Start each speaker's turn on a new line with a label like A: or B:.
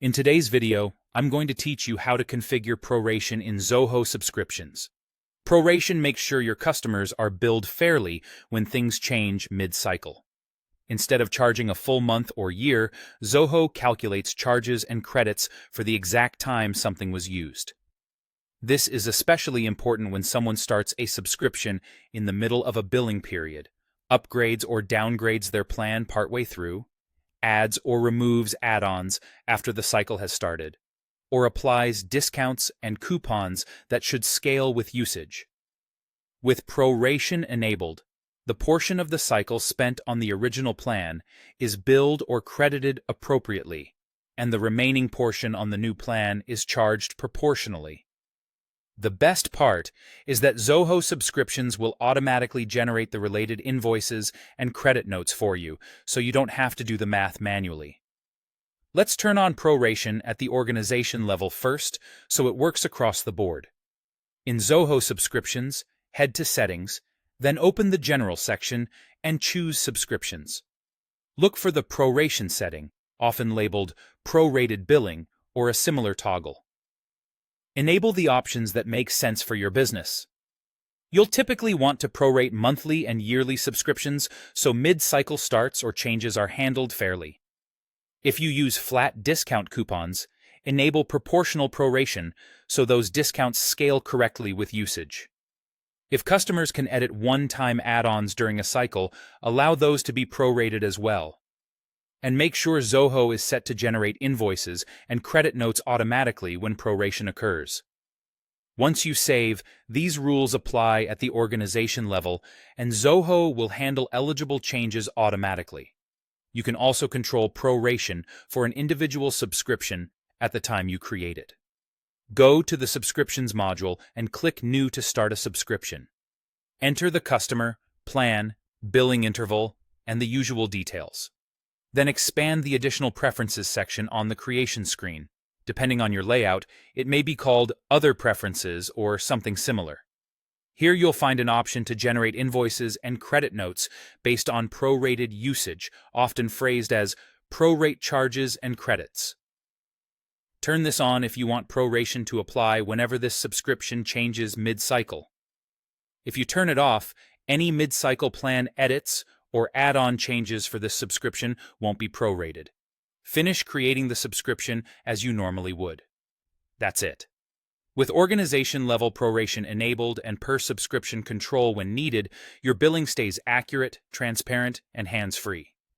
A: In today's video, I'm going to teach you how to configure proration in Zoho subscriptions. Proration makes sure your customers are billed fairly when things change mid-cycle. Instead of charging a full month or year, Zoho calculates charges and credits for the exact time something was used. This is especially important when someone starts a subscription in the middle of a billing period, upgrades or downgrades their plan partway through, adds or removes add-ons after the cycle has started, or applies discounts and coupons that should scale with usage. With proration enabled, the portion of the cycle spent on the original plan is billed or credited appropriately, and the remaining portion on the new plan is charged proportionally. The best part is that Zoho subscriptions will automatically generate the related invoices and credit notes for you, so you don't have to do the math manually. Let's turn on proration at the organization level first, so it works across the board. In Zoho subscriptions, head to Settings, then open the General section and choose Subscriptions. Look for the proration setting, often labeled Prorated Billing or a similar toggle. Enable the options that make sense for your business. You'll typically want to prorate monthly and yearly subscriptions so mid-cycle starts or changes are handled fairly. If you use flat discount coupons, enable proportional proration so those discounts scale correctly with usage. If customers can edit one-time add-ons during a cycle, allow those to be prorated as well. And make sure Zoho is set to generate invoices and credit notes automatically when proration occurs. Once you save, these rules apply at the organization level, and Zoho will handle eligible changes automatically. You can also control proration for an individual subscription at the time you create it. Go to the Subscriptions module and click New to start a subscription. Enter the customer, plan, billing interval, and the usual details. Then expand the Additional Preferences section on the creation screen. Depending on your layout, it may be called Other Preferences or something similar. Here you'll find an option to generate invoices and credit notes based on prorated usage, often phrased as prorate charges and credits. Turn this on if you want proration to apply whenever this subscription changes mid-cycle. If you turn it off, any mid-cycle plan edits or add-on changes for this subscription won't be prorated. Finish creating the subscription as you normally would. That's it. With organization-level proration enabled and per-subscription control when needed, your billing stays accurate, transparent, and hands-free.